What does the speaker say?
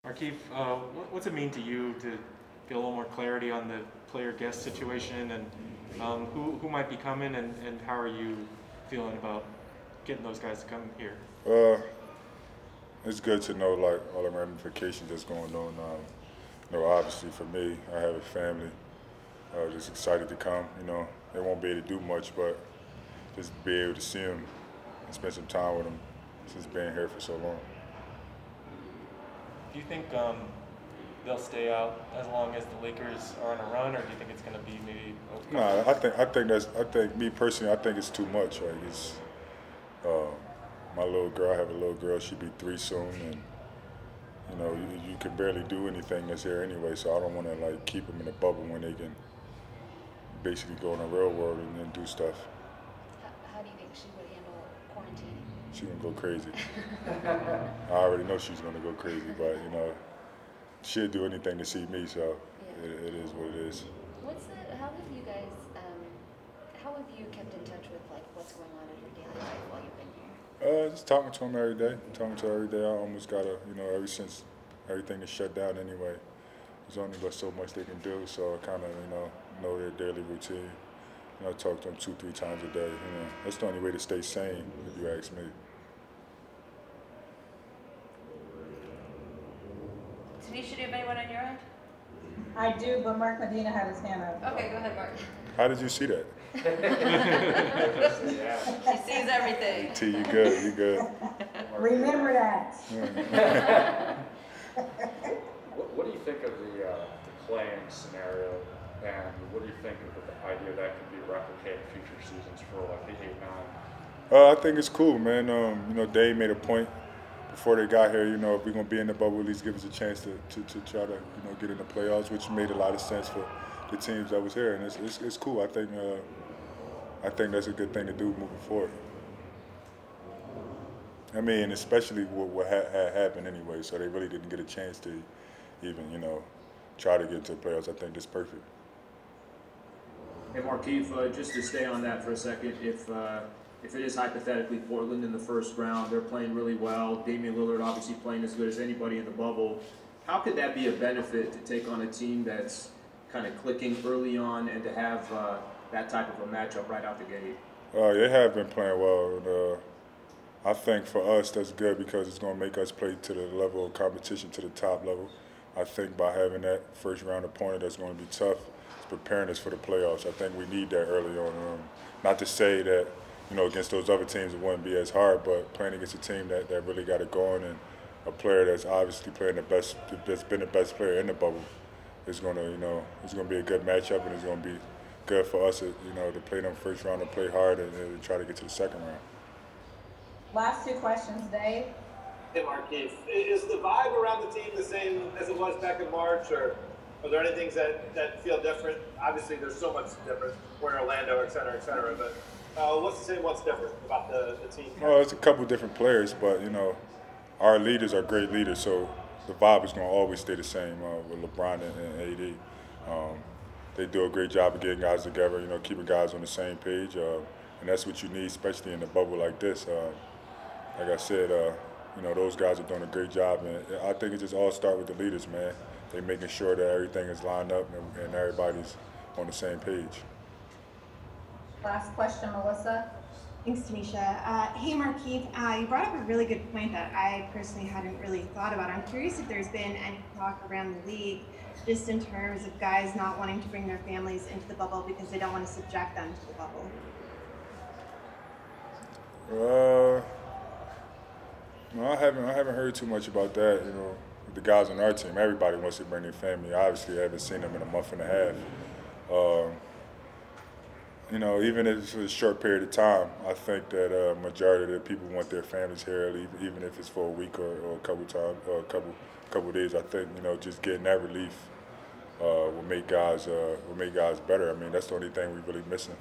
Markieff, what's it mean to you to get a little more clarity on the player-guest situation, and who might be coming, and how are you feeling about getting those guys to come here? It's good to know like all the ramifications that's going on. Obviously for me, I have a family. Just excited to come. They won't be able to do much, but just be able to see them and spend some time with them since being here for so long. Do you think they'll stay out as long as the Lakers are on a run, or do you think it's going to be maybe? No, I think me personally, I think it's too much. Like it's my little girl. I have a little girl. She'll be 3 soon, and you can barely do anything that's here anyway. So I don't want to like keep them in a bubble when they can basically go in the real world and then do stuff. How do you think she would handle quarantine? She's gonna go crazy. I already know she's gonna go crazy, but she'll do anything to see me. So yeah. it is what it is. How have you kept in touch with like what's going on in your daily life while you've been here? Just talking to him every day. Talking to her every day. I almost gotta, ever since everything is shut down anyway, there's only but so much they can do. So I kind of, know their daily routine. I talk to them 2-3 times a day. That's the only way to stay sane, if you ask me. Tanisha, do you have anyone on your end? I do, but Mark Medina had his hand up. Okay, go ahead, Mark. How did you see that? She sees everything. T, you good, you good. Remember that. What do you think of the playing scenario, and what do you think of the idea that could be replicated in future seasons for like the 8-9? I think it's cool, man. Dave made a point before they got here. If we're gonna be in the bubble, at least give us a chance to try to get in the playoffs, which made a lot of sense for the teams that was here, and it's cool. I think that's a good thing to do moving forward. I mean, especially what had happened anyway, so they really didn't get a chance to even try to get into the playoffs. I think that's perfect. Hey Markieff, just to stay on that for a second, if it is hypothetically Portland in the first round, they're playing really well. Damian Lillard obviously playing as good as anybody in the bubble. How could that be a benefit to take on a team that's kind of clicking early on and to have that type of a matchup right out the gate? They have been playing well. And, I think for us that's good because it's going to make us play to the level of competition, to the top level. I think by having that first round opponent that's going to be tough, it's preparing us for the playoffs. I think we need that early on. Not to say that against those other teams it wouldn't be as hard, but playing against a team that really got it going and a player that's obviously playing that's been the best player in the bubble is going to it's going to be a good matchup, and it's going to be good for us to play them first round and play hard and try to get to the second round. Last 2 questions, Dave. Hey Markieff, is the vibe around the team the same as it was back in March, or are there any things that feel different? Obviously there's so much different. We're in Orlando, et cetera, but what's the same, what's different about the team? Well, it's a couple different players, but our leaders are great leaders, so the vibe is going to always stay the same with LeBron and AD. They do a great job of getting guys together, keeping guys on the same page, and that's what you need, especially in a bubble like this. Like I said, those guys are doing a great job, and I think it just all starts with the leaders, man. They're making sure that everything is lined up and everybody's on the same page. Last question, Melissa. Thanks, Tanisha. Hey, Markieff, you brought up a really good point that I personally hadn't really thought about. I'm curious if there's been any talk around the league just in terms of guys not wanting to bring their families into the bubble because they don't want to subject them to the bubble. No, I haven't heard too much about that. With the guys on our team, everybody wants to bring their family. Obviously, I haven't seen them in a month and a half. Even if it's a short period of time, I think that a majority of the people want their families here, even if it's for a week or a couple times or a couple days. I think just getting that relief will make guys better. I mean, that's the only thing we're really missing.